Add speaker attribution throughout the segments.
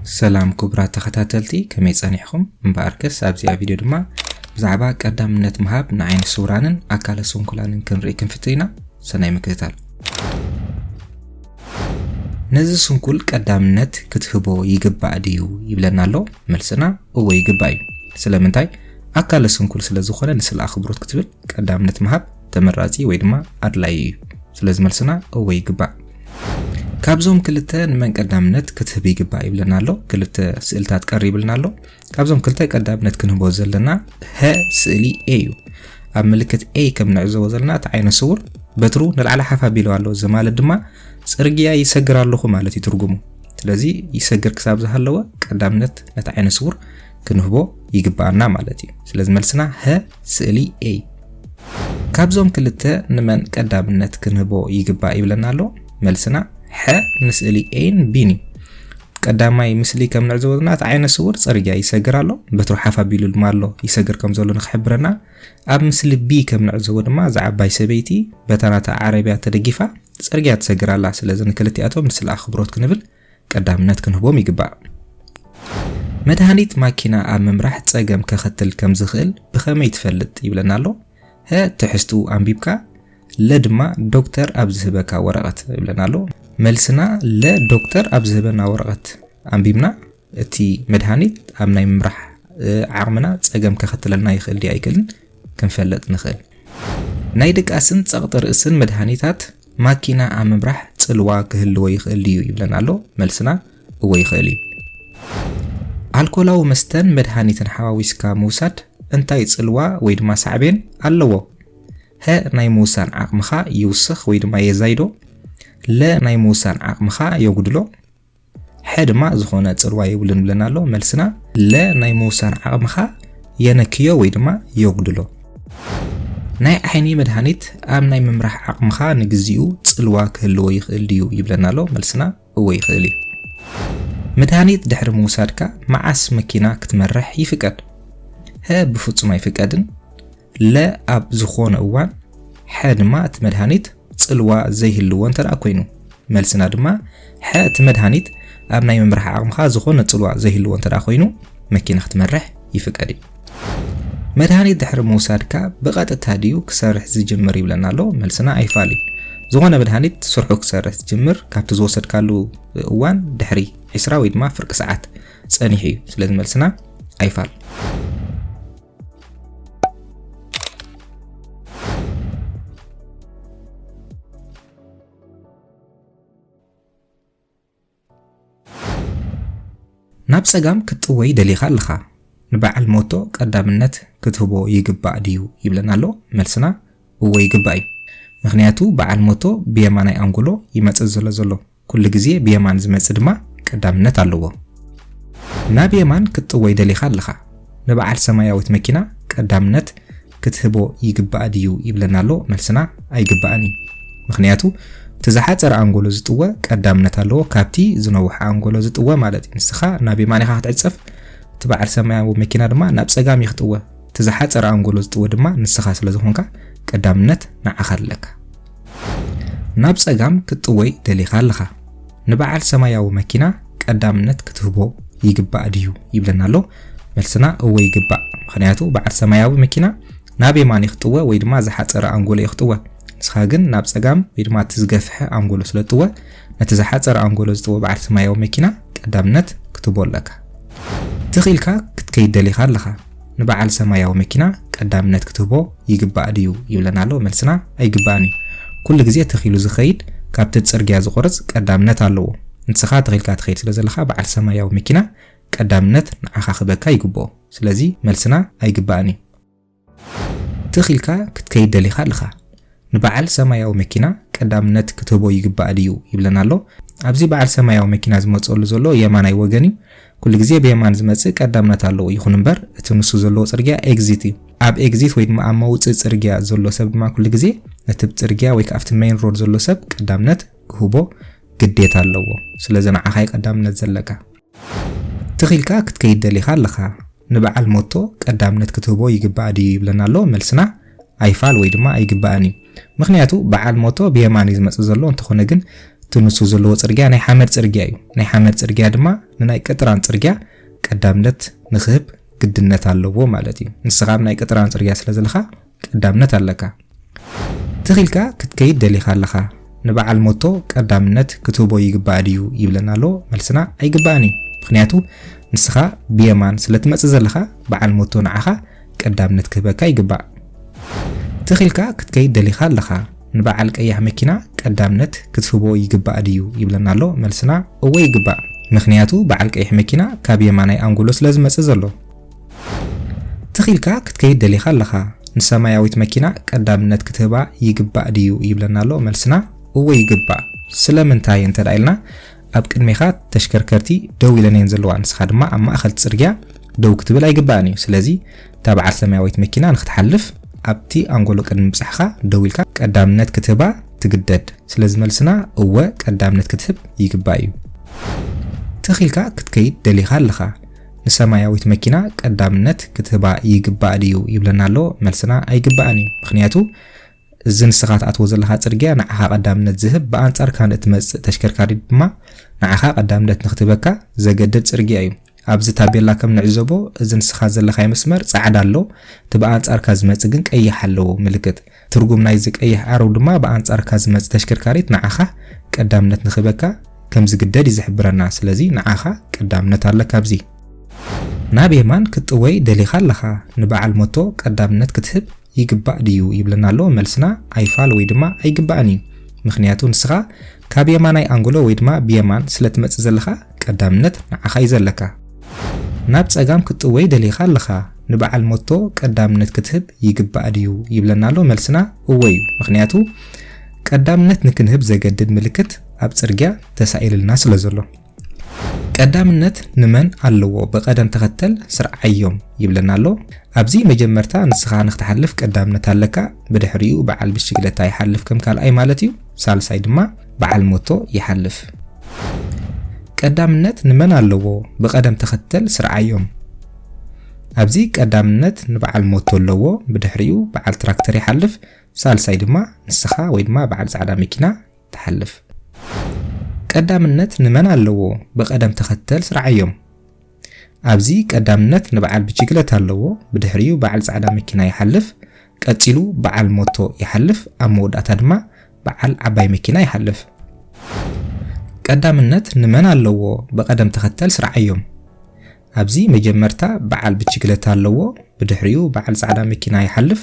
Speaker 1: سلام كبرى تختاتلتي كمي صانيحكم مباركس ابزي فيديو دما بزعبا قدامنت مهاب نعين سورانن اكال سونكلانن كنري كنفتينا سناي مكتال نزي سونكل قدامنت كتهبو يغبا ديو يبلنالو ملسنا او يغبايو سلامنتاي اكال سونكل سلازخونه نسل اخبروت كتبل قدامنت مهاب تمراتي وي دما ادلاي سلاز ملسنا او يغبا كابزوم كلتا نمن قدامنت كتهب يغبا يبلنالو كلتا سئلتات قريبلنالو كابزوم كلتا قدامنت كنهبو زلنا ه سئلي ايو اب ملكت اي كم نعزو زلنا تعين صور بترو نلعل حفا بيلوالو زمال دما صرغيا يسغرالو مالتي ترغمو سلازي يسغر كساب زهلوا قدامنت نتعين صور كنهبو يغبانا مالتي سلاز ملسنا ه سئلي اي كابزوم كلتا نمن قدامنت كنهبو يغبا يبلنالو ملسنا ح نسألي اين بيني قداماي مسلي كم نعزونا تعين صور صرغيا يسغرالو بترو حفا بيلو المالو يسغر كم زولو نخبرنا اب مسلي بي كم نعزو دما زعباي سبيتي بتناتا عربيا تدغيفا صرغيا تسغرالا سلازن كلتياتهم مسل اخبروت كنبل قدامنت كنهبوم يغبا مدهانيت ماكينا اب ممراح صقم كختل كم زخل بخمي تفلط يبلنالو ها تحستو انبيبكا لدما دكتور ابزهبكا ورقت يبلنالو ملسنا لدكتور ابزهبنا ورقت انبيبنا اتي مدهانيت امناي ممراح عقمنا صقم كختلنا يخل دي ايكلن كنفلط نخل نايدك اسن صقطر اسن مدهانيتات ماكينا ام ممراح صلوا كهلو يخل دي يبلنالو ملسنا هو يخلي الكولاو مستن مدهانيتن حواويسكا موساد انتاي صلوا ويدما صعبين الو ها ناي موسان عقمخا يوسخ ويدما يزايدو لا ناي موسان عقمخا يغدلو حدما زخونه صلوا يبلن بلنالو ملسنا لا ناي موسان عقمخا ينكيو ويدما يغدلو ناي عيني مدهانيت ام ناي ممراح عقمخا نغزيو صلوا كهلو يخل ديو يبلنالو ملسنا هو يخلي مدهانيت دحر موسادكا معاس مكينا كتمرح يفقد ها بفصم يفقدن لا اب زخونه اوان حدما تمدهانيت صلوا زي هلو انتر اكوينو ملسنا دما حات مدهانيت اب ناي ممرح عقمخا زخونه صلوا زي هلو انتر اكوينو مكينا كتمرح يفقدي مدهانيت دحر موسادكا بقطتا ديو كسرح زجمر يبلنالو ملسنا ايفالي زغونه مدهانيت سرحو كسرح زجمر كابت زوسد كالو اوان دحري حسرا ويدما فرق ساعات صنيحي سلاز ملسنا ايفال ناب صقام كتوي دليخا لخا نبعل موتو قدامنت كتهبو يغبا ديو يبلنالو ملسنا هو يغباي مخنياتو بعل موتو بيماناي انغولو يمصزل زلو كل غزي بيمان زمص دما قدامنت الو ناب يمان كتوي دليخا لخا نبعل سماياوت مكينا قدامنت كتهبو يغبا ديو يبلنالو ملسنا ايغباني مخنياتو تزحاصر انغولو زطوه قدامنت الو كابتي زنوح انغولو زطوه مالتي نسخا نابي مانيخا تعصف تبعل سماياو مكينا دما ناب صقام يخطوه تزحاصر انغولو زطوه دما نسخا سلازخونكا قدامنت نعخلك ناب صقام كتوي دليخا لخا نبعل سماياو مكينا قدامنت كتهبو يغبا ديو يبلنالو ملسنا هو يغبا مخنياتو بعل سماياو مكينا نابي ماني خطوه وي دما زحاصر انغولو يخطوه سخاغن ناب صقام ويدما تزغفح انغولو سلطوه نتزحاصر انغولو زطوه بعد سماياو مكينا قدامنت كتبولك تخيلكا كتكيد دليخا لخا نبعل سماياو مكينا قدامنت كتبو يغبا ديو يبلنالو ملسنا ايغباني كل غزي تخيلو زخيد كابت تصرغيا زقرص قدامنت الو نتسخا تخيلكا تخيل سلازلخا بعد سماياو مكينا قدامنت نعخخبكا يغبو سلازي ملسنا ايغباني تخيلكا كتكيد دليخا لخا نبعل سماياو مكينا قدامنت كتبو يغبا ديو يبلنالو ابزي بعل سماياو مكينا زمصولو زلو يماناي وغني كل غزي بيمان زمص قدامنت الو يخون بر اتنسو زلو صرغيا اكزيتي اب اكزيت ويد ما موص صرغيا زلو سب ما كل غزي نتب صرغيا وي كافت مين رود زلو سب قدامنت كهبو ግዴታ አለው ስለዚህ አኻይ ቀዳምነት ዘለካ ትኺልካ ክትከይድ ደሊኻ ለኻ ንበዓል ሞቶ ቀዳምነት ክትህቦ ይግባዲ ይብለናሎ መልስና አይፋል ወይ ድማ አይግባኒ ምክንያቱ በዓል ሞቶ በየማን ይዝመጽ ዘሎ እንተኾነ ግን ትንሱ ዘለዎ ጽርግያ ናይ ሓመድ ጽርግያ እዩ ናይ ሓመድ ጽርግያ ድማ ንናይ ቀጥራን ጽርግያ ቀዳምነት ንኽህብ ግድነት ኣለዎ ማለት እዩ ንስኻ ናይ ቀጥራን ጽርግያ ስለ ዘለኻ ቀዳምነት ኣለካ ትኺልካ ክትከይድ ደሊኻ ኣለኻ ንበዓል ሞቶ ቀዳምነት ክትህቦ ይግባእ ድዩ ይብለና ኣሎ መልስና ኣይግባእን ምክንያቱ ንስኻ ብየማን ስለትመጽእ ዘለኻ በዓል ሞቶ ንዓኻ ቀዳምነት ክህበካ ይግባእ ትኺልካ ክትከይድ ደሊኻ ኣለኻ ንበዓል ቀያሕ መኪና ቀዳምነት ክትህቦ ይግባእ ድዩ ይብለና ኣሎ መልስና እወ ይግባእ ምክንያቱ በዓል ቀያሕ መኪና ካብ የማናይ አንጉሎ ስለ ዝመጽእ ዘሎ ትኺልካ ክትከይድ ደሊኻ ኣለኻ ንሰማያዊት መኪና ቀዳምነት ክትህባ ይግባእ ድዩ ይብለና ኣሎ መልስና እወ ይግባእ ስለምንታይ እንተዳኢልና ኣብ ቅድሜኻ ተሽከርከርቲ ደው ኢለን ዘለዋ ንስኻ ድማ ኣብ ማእኸል ጽርግያ ደው ክትብል ኣይግባእን እዩ ስለዚ ተበዓል ሰማያዊት መኪና ንኽትሓልፍ ኣብቲ አንጎሎ ቅድሚ ምጽሕኻ ደው ኢልካ ቀዳምነት ክትህባ ትግደድ ስለዚ መልስና እወ ቀዳምነት ክትህብ ይግባእ እዩ ትኺልካ ክትከይድ ደሊኻ ኣለኻ ንሰማያዊት መኪና ቀዳምነት ክትህባ ይግባእ ድዩ ይብለና ኣሎ መልስና ኣይግባእን እዩ ምክንያቱ እዚ ንስኻ ተኣትዎ ዘለኻ ጽርግያ ንዓኻ ቀዳምነት ዝህብ ብኣንጻር ካልእ ትመጽእ ተሽከርካሪ ድማ ንዓኻ ቀዳምነት ንኽትህበካ ዘገድድ ጽርግያ እዩ ኣብዚ ታቤላ ከም ንዕዘቦ እዚ ንስኻ ዘለኻ መስመር ጻዕዳ ኣሎ ብኣንጻርካ ዝመጽእ ግን ቀይሕ ኣለዎ ምልክት ትርጉም ናይዚ ቀይሕ ኣረው ድማ ብኣንጻርካ ዝመጽእ ተሽከርካሪት ንዓኻ ቀዳምነት ንኽህበካ ከም ዝግደድ ይዝሕብረና ስለዚ ንዓኻ ቀዳምነት ኣለካ ኣብዚ ናብ የማን ክትጥወይ ደሊኻ ኣለኻ ንበዓል ሞቶ ቀዳምነት ክትህብ ይግባእ ድዩ ይብለና ኣሎ መልስና ኣይፋል ወይ ድማ ኣይግባእን እዩ ምክንያቱ ንስኻ ካብ የማናይ አንጉሎ ወይ ድማ ብየማን ስለትመጽእ ዘለኻ ቀዳምነት ንዓኻ ይዘለካ ናብ ጸጋም ክትጥወይ ደሊኻ ኣለኻ ንበዓል ሞቶ ቀዳምነት ክትህብ ይግባእ ድዩ ይብለና ኣሎ መልስና እወ እዩ ምክንያቱ ቀዳምነት ንክንህብ ዘገድድ ምልክት ኣብ ጽርግያ ተሳኢልልና ስለ ዘሎ ቀዳምነት ንመን ኣለዎ በቀደም ተኸተል ስርዓዮም ይብለና ኣሎ ኣብዚ መጀመርታ ንስኻ ንኽትሓልፍ ቀዳምነት ኣለካ ብድሕሪኡ በዓል ብሽክለታ ይሓልፍ ከም ካልኣይ ማለት እዩ ሳልሳይ ድማ በዓል ሞቶ ይሓልፍ ቀዳምነት ንመን ኣለዎ በቀደም ተኸተል ስርዓዮም ኣብዚ ቀዳምነት ንበዓል ሞቶ ኣለዎ ብድሕሪኡ በዓል ትራክተር ይሓልፍ ሳልሳይ ድማ ንስኻ ወይ ድማ በዓል ጻዕዳ መኪና ትሓልፍ ቀዳምነት ንመን ኣለዎ በቀደም ተኸተል ስርዓዮም ኣብዚ ቀዳምነት ንበዓል ብሽክለታ ኣለዎ ብድሕሪኡ በዓል ጻዕዳ መኪና ይሓልፍ ቀጺሉ በዓል ሞቶ ይሓልፍ ኣብ መወዳእታ ድማ በዓል ዓባይ መኪና ይሓልፍ ቀዳምነት ንመን ኣለዎ በቀደም ተኸተል ስርዓዮም ኣብዚ መጀመርታ በዓል ብሽክለታ ኣለዎ ብድሕሪኡ በዓል ጻዕዳ መኪና ይሓልፍ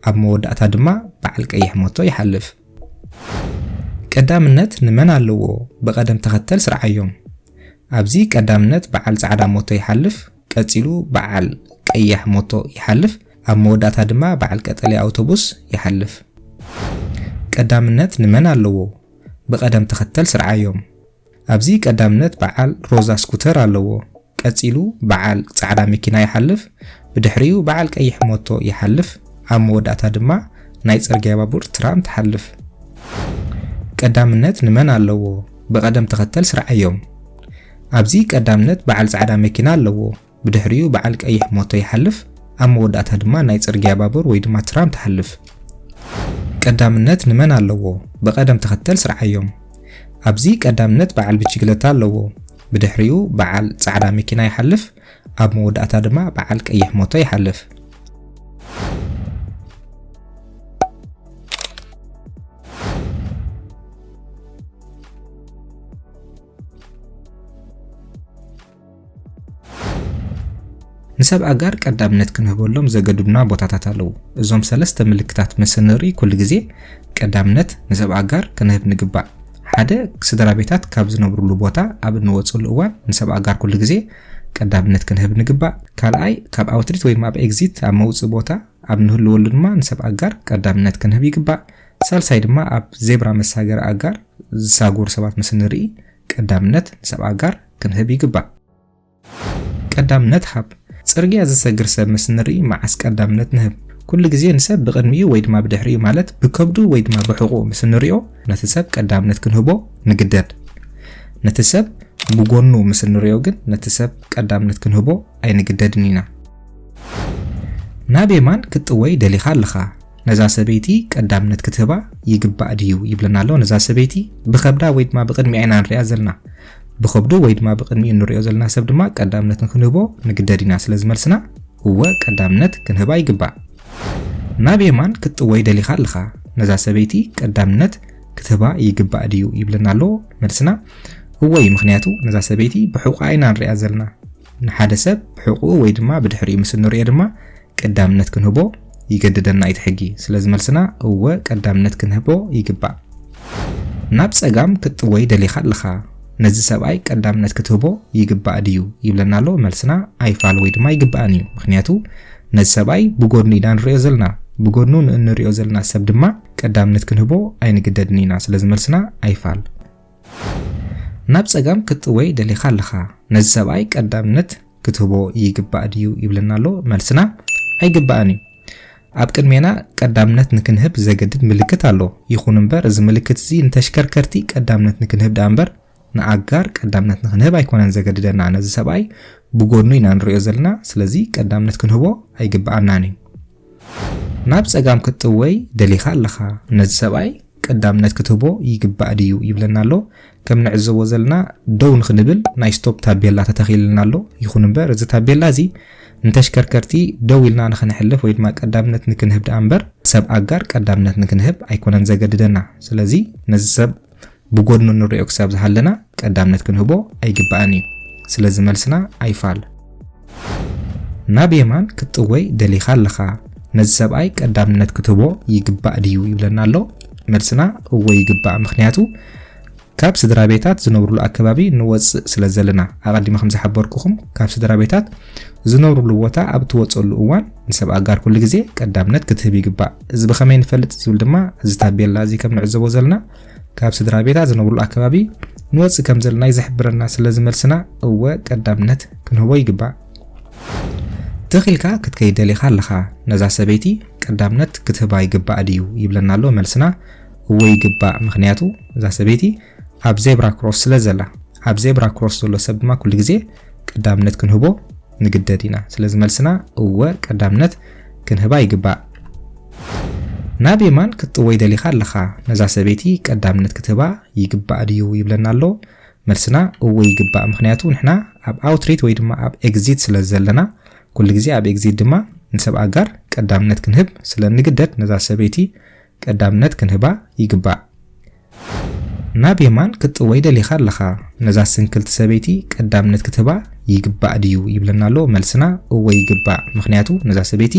Speaker 1: ኣብ መወዳእታ ድማ በዓል ቀይሕ ሞቶ ይሓልፍ ቀዳምነት ንመን ኣለዎ በቀደም ተኸተል ስርዓዮም ኣብዚ ቀዳምነት በዓል ጻዕዳ ሞቶ ይሓልፍ ቀጺሉ በዓል ቀይሕ ሞቶ ይሓልፍ ኣብ መወዳእታ ድማ በዓል ቀጠልያ ኣውቶቡስ ይሓልፍ ቀዳምነት ንመን ኣለዎ በቀደም ተኸተል ስርዓዮም ኣብዚ ቀዳምነት በዓል ሮዛ ስኩተር ኣለዎ ቀጺሉ በዓል ጻዕዳ መኪና ይሓልፍ ብድሕሪኡ በዓል ቀይሕ ሞቶ ይሓልፍ ኣብ መወዳእታ ድማ ናይ ጽርግያ ባቡር ትራም ትሓልፍ ቀዳምነት ንመን ኣለዎ በቀደም ተኸተል ስርዓዮም ኣብዚ ቀዳምነት በዓል ጻዕዳ መኪና ኣለዎ ብድሕሪኡ በዓል ቀይሕ ሞቶ ይሓልፍ ኣብ መወዳእታ ድማ ናይ ጽርግያ ባቡር ወይ ድማ ትራም ትሓልፍ ቀዳምነት ንመን ኣለዎ በቀደም ተኸተል ስርዓዮም ኣብዚ ቀዳምነት በዓል ብሽክለታ ኣለዎ ብድሕሪኡ በዓል ጻዕዳ መኪና ይሓልፍ ኣብ መወዳእታ ድማ በዓል ቀይሕ ሞቶ ይሓልፍ ንሰብ ኣጋር ቀዳምነት ክንህበሎም ዘገድዱና ቦታታት ኣለዉ እዞም ሰለስተ ምልክታት መስነሪ ኩሉ ግዜ ቀዳምነት ንሰብ ኣጋር ክንህብ ንግባእ ሓደ ስድራ ቤታት ካብ ዝነብሩሉ ቦታ ኣብ እንወጽሉ እዋን ንሰብ ኣጋር ኩሉ ግዜ ቀዳምነት ክንህብ ንግባእ ካልኣይ ካብ ኣውትሪት ወይ ኣብ ኤግዚት ኣብ መውጽእ ቦታ ኣብ ንህልወሉ ድማ ንሰብ ኣጋር ቀዳምነት ክንህብ ይግባእ ሳልሳይ ድማ ኣብ ዜብራ መሳገር ኣጋር ዝሳጎር ሰባት መስነሪ ቀዳምነት ንሰብ ኣጋር ክንህብ ይግባእ ቀዳምነት ሃብ ጽርግያ ዝሰግር ሰብ መስነሪ ማዓስ ቀዳምነት ንህብ ኩሉ ግዜ ንሰብ ብቅድሚኡ ወይ ድማ ብድሕሪኡ ማለት ብከብዱ ወይ ድማ ብሕቁ መስነሪኦ ነቲ ሰብ ቀዳምነት ክንህቦ ንግደድ ነቲ ሰብ ብጎኑ መስነሪኦ ግን ነቲ ሰብ ቀዳምነት ክንህቦ ኣይንግደድን ኢና ናብ የማን ክትጥወይ ደሊኻ ኣለኻ ነዛ ሰበይቲ ቀዳምነት ክትህባ ይግባእ ድዩ ይብለና ኣሎ ነዛ ሰበይቲ ብከብዳ ወይ ድማ ብቅድሚ ዓይና ንሪኣ ዘለና ብከብዱ ወይ ድማ ብቅድሚ ንሪኦ ዘለና ሰብ ድማ ቀዳምነት ክንህቦ ንግደድ ኢና ስለዚ መልስና እወ ቀዳምነት ክንህባ ይግባእ ናብ የማን ክትወይ ደሊኻ ኣለኻ ነዛ ሰበይቲ ቀዳምነት ክትህባ ይግባእ ድዩ ይብለና ኣሎ መልስና እወይ ምክንያቱ ነዛ ሰበይቲ ብሕቁ ዓይና ንሪኣ ዘለና ንሓደ ሰብ ብሕቁ ወይ ድማ ብድሕሪኡ ምስ ንሪኦ ድማ ቀዳምነት ክንህቦ ይገድደና ይትሕጊ ስለዚ መልስና እወ ቀዳምነት ክንህቦ ይግባእ ናብ ፀጋም ክትወይ ደሊኻ ኣለኻ ነዚ ሰብኣይ ቀዳምነት ክትህቦ ይግባእ ድዩ ይብለና ኣሎ መልስና ኣይፋል ወይ ድማ ይግባእን እዩ ምክንያቱ ነዚ ሰብኣይ ብጎድኑ ኢና ንሪኦ ዘለና ብጎድኑ ንሪኦ ዘለና ሰብ ድማ ቀዳምነት ክንህቦ ኣይንግደድን ኢና ስለዚ መልስና ኣይፋል ናብ ፀጋም ክትወይ ደሊኻ ኣለኻ ነዚ ሰብኣይ ቀዳምነት ክትህቦ ይግባእ ድዩ ይብለና ኣሎ መልስና ኣይግባእን እዩ ኣብ ቅድሜና ቀዳምነት ንክንህብ ዘገድድ ምልክት ኣሎ ይኹን እምበር እዚ ምልክት እዚ ንተሽከርከርቲ ቀዳምነት ንክንህብ ዳ እምበር ንኣጋር ቀዳምነት ንክንህብ ኣይኮነን ዘገድደና ነዚ ሰብኣይ ብጎድኑ ኢና ንሪኦ ዘለና ስለዚ ቀዳምነት ክንህቦ ኣይግባእናን እዩ ናብ ፀጋም ክትወይ ደሊኻ ኣለኻ ነዚ ሰብኣይ ቀዳምነት ክትህቦ ይግባእ ድዩ ይብለና ኣሎ ከም ንዕዘቦ ዘለና ደው ንክንብል ናይ ስቶፕ ታቤላ ተተኺልልና ኣሎ ይኹን እምበር እዚ ታቤላ እዚ ንተሽከርከርቲ ደው ኢልና ንክንሕልፍ ወይ ድማ ቀዳምነት ንክንህብ ዳ እምበር ሰብ ኣጋር ቀዳምነት ንክንህብ ኣይኮነን ዘገድደና ስለዚ ነዚ ሰብ ብጎድኑ ንሪኦ ክሳብ ዝሃለና ቀዳምነት ክንህቦ ኣይግባእን እዩ ስለዚ መልስና ኣይፋል ናብ የማን ክትወይ ደሊኻ ኣለኻ ነዚ ሰብኣይ ቀዳምነት ክትህቦ ይግባእ ድዩ ይብለና ኣሎ መልስና እወ ይግባእ ምክንያቱ ካብ ስድራ ቤታት ዝነብሩሉ ኣከባቢ ንወፅእ ስለ ዘለና ኣቀዲመ ከም ዝሓበርኩኹም ካብ ስድራ ቤታት ዝነብሩሉ ቦታ ኣብ ትወፀሉ እዋን ንሰብ ኣጋር ኩሉ ግዜ ቀዳምነት ክትህብ ይግባእ እዚ ብከመይ ንፈልጥ ዝብል ድማ እዚ ታቤላ እዚ ከም ንዕዘቦ ዘለና ካብ ስድራ ቤታት ዝነብሩሉ ኣከባቢ ንወፅእ ከም ዘለና ይዝሕብረና ስለዚ መልስና እወ ቀዳምነት ክንህቦ ይግባእ ተኺልካ ክትከይድ ደሊኻ ኣለኻ ነዛ ሰበይቲ ቀዳምነት ክትህባ ይግባእ ድዩ ይብለና ኣሎ መልስና እወ ይግባእ ምክንያቱ እዛ ሰበይቲ ኣብ ዜብራ ክሮስ ስለ ዘላ ኣብ ዜብራ ክሮስ ዘሎ ሰብ ድማ ኩሉ ግዜ ቀዳምነት ክንህቦ ንግደድ ኢና ስለዚ መልስና እወ ቀዳምነት ክንህባ ይግባእ ናብ የማን ክትወይ ደሊኻ ኣለኻ ነዛ ሰበይቲ ቀዳምነት ክትህባ ይግባእ ድዩ ይብለና ኣሎ መልስና እወ ይግባእ ምክንያቱ ንሕና ኣብ ኣውትሪት ወይ ድማ ኣብ ኤግዚት ስለ ዘለና ኩሉ ግዜ ኣብ ኤግዚት ድማ ንሰብ ኣጋር ቀዳምነት ክንህብ ስለ ንግደድ ነዛ ሰበይቲ ቀዳምነት ክንህባ ይግባእ ናብ የማን ክትወይ ደሊኻ ኣለኻ ነዛ ስንክልቲ ሰበይቲ ቀዳምነት ክትህባ ይግባእ ድዩ ይብለና ኣሎ መልስና እወ ይግባእ ምክንያቱ ነዛ ሰበይቲ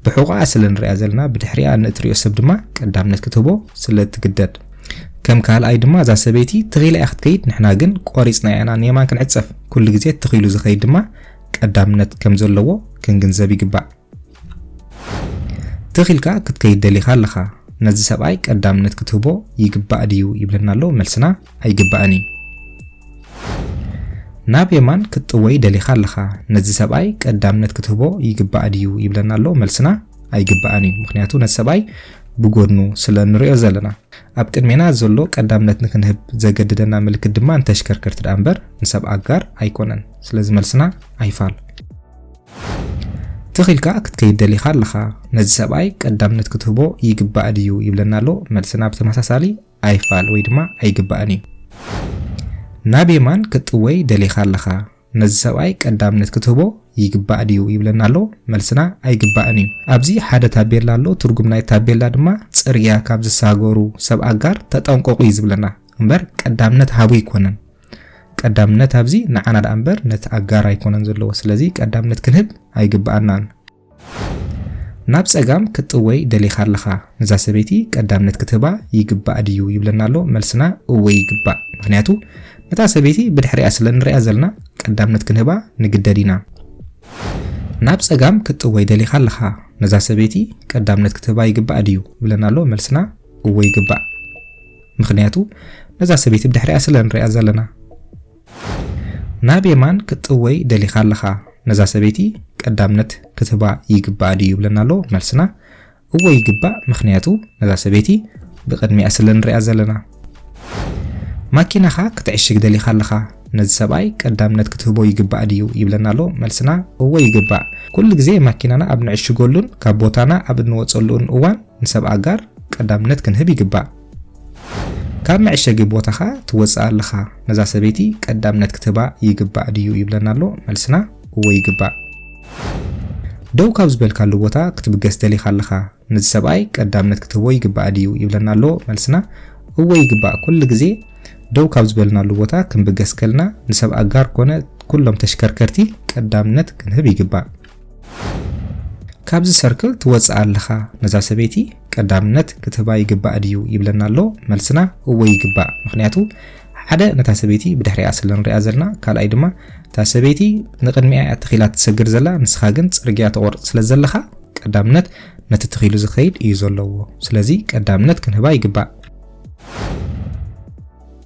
Speaker 1: ብሕቁኣ ስለ ንሪኣ ዘለና ብድሕሪኣ ንእትሪኦ ሰብ ድማ ቀዳምነት ክትህቦ ስለ ትግደድ ከም ካልኣይ ድማ እዛ ሰበይቲ ትኺላ እያ ክትከይድ ንሕና ግን ቆሪፅና ኢና ንየማን ክንዕፀፍ ኩሉ ግዜ ትኺሉ ዝኸይድ ድማ ቀዳምነት ከም ዘለዎ ክንግንዘብ ይግባእ ትኺልካ ክትከይድ ደሊኻ ኣለኻ ነዚ ሰብኣይ ቀዳምነት ክትህቦ ይግባእ ድዩ ይብለና ኣሎ መልስና ኣይግባእን እዩ ናብ የማን ክትወይ ደሊኻ ኣለኻ ነዚ ሰብኣይ ቀዳምነት ክትህቦ ይግባእ ድዩ ይብለና ኣሎ መልስና ኣይግባእን እዩ ምክንያቱ ነዚ ሰብኣይ ብጎድኑ ስለ ንሪኦ ዘለና ኣብ ቅድሜና ዘሎ ቀዳምነት ንክንህብ ዘገድደና ምልክት ድማ ንተሽከርከርቲ ዳ እምበር ንሰብ ኣጋር ኣይኮነን ስለዚ መልስና ኣይፋል ትኺልካ ክትከይድ ደሊኻ ኣለኻ ነዚ ሰብኣይ ቀዳምነት ክትህቦ ይግባእ ድዩ ይብለና ኣሎ መልስና ብተመሳሳሊ ኣይፋል ወይ ድማ ኣይግባእን እዩ ናብ የማን ክትወይ ደሊኻ ኣለኻ ነዚ ሰብኣይ ቀዳምነት ክትህቦ ይግባእ ድዩ ይብለና ኣሎ መልስና ኣይግባእን እዩ ኣብዚ ሓደ ታቤላ ኣሎ ትርጉም ናይ ታቤላ ድማ ፅርግያ ካብ ዝሳገሩ ሰብ ኣጋር ተጠንቀቁ እዩ ዝብለና እምበር ቀዳምነት ሃቡ ይኮነን ቀዳምነት ኣብዚ ንዓና ዳ እምበር ነቲ ኣጋር ኣይኮነን ዘለዎ ስለዚ ቀዳምነት ክንህብ ኣይግባእናን ናብ ፀጋም ክትወይ ደሊኻ ኣለኻ ነዛ ሰበይቲ ቀዳምነት ክትህባ ይግባእ ድዩ ይብለና ኣሎ መልስና እወ ይግባእ ምክንያቱ ነታ ሰበይቲ ብድሕሪኣ ስለ ንሪኣ ዘለና ቀዳምነት ክንህባ ንግደድ ኢና ናብ ፀጋም ክትወይ ደሊኻ ኣለኻ ነዛ ሰበይቲ ቀዳምነት ክትህባ ይግባእ ድዩ ይብለና ኣሎ መልስና እወ ይግባእ ምክንያቱ ነዛ ሰበይቲ ብድሕሪኣ ስለ ንሪኣ ዘለና ናብ የማን ክትወይ ደሊኻ ኣለኻ ነዛ ሰበይቲ ቀዳምነት ክትህባ ይግባእ ድዩ ይብለና ኣሎ መልስና እወ ይግባእ ምክንያቱ ነዛ ሰበይቲ ብቅድሚኣ ስለ ንሪኣ ዘለና ማኪናኻ ክትዕሽግ ደሊኻ ኣለኻ ነዚ ሰብኣይ ቀዳምነት ክትህቦ ይግባእ ድዩ ይብለና ኣሎ መልስና እወ ይግባእ ኩሉ ግዜ ማኪናና ኣብ ንዕሽገሉን ካብ ቦታና ኣብ እንወፀሉን እዋን ንሰብ ኣጋር ቀዳምነት ክንህብ ይግባእ ካብ መዕሸጊ ቦታኻ ትወፅእ ኣለኻ ነዛ ሰበይቲ ቀዳምነት ክትባ ይግባእ ድዩ ይብለና ኣሎ መልስና እወ ይግባእ ደው ካብ ዝበልካሉ ቦታ ክትብገስ ደሊኻ ኣለኻ ነዚ ሰብኣይ ቀዳምነት ክትህቦ ይግባእ ድዩ ይብለና ኣሎ መልስና እወ ይግባእ ኩሉ ግዜ ደው ካብ ዝበልናሉ ቦታ ክንብገስ ከልና ንሰብ ኣጋር ኮነ ኩሎም ተሽከርከርቲ ቀዳምነት ክንህብ ይግባእ ካብዚ ሰርክል ትወፅእ ኣለኻ ነዛ ሰበይቲ ቀዳምነት ክትህባ ይግባእ ድዩ ይብለና ኣሎ መልስና እወ ይግባእ ምክንያቱ ሓደ ነታ ሰበይቲ ብድሕሪኣ ስለንሪኣ ዘለና ካልኣይ ድማ እታ ሰበይቲ ንቅድሚኣ ተኺላ ትሰግር ዘላ ንስኻ ግን ፅርግያ ተቆርፅ ስለዘለኻ ቀዳምነት ነቲ ተኺሉ ዝኸይድ እዩ ዘለዎ ስለዚ ቀዳምነት ክንህባ ይግባእ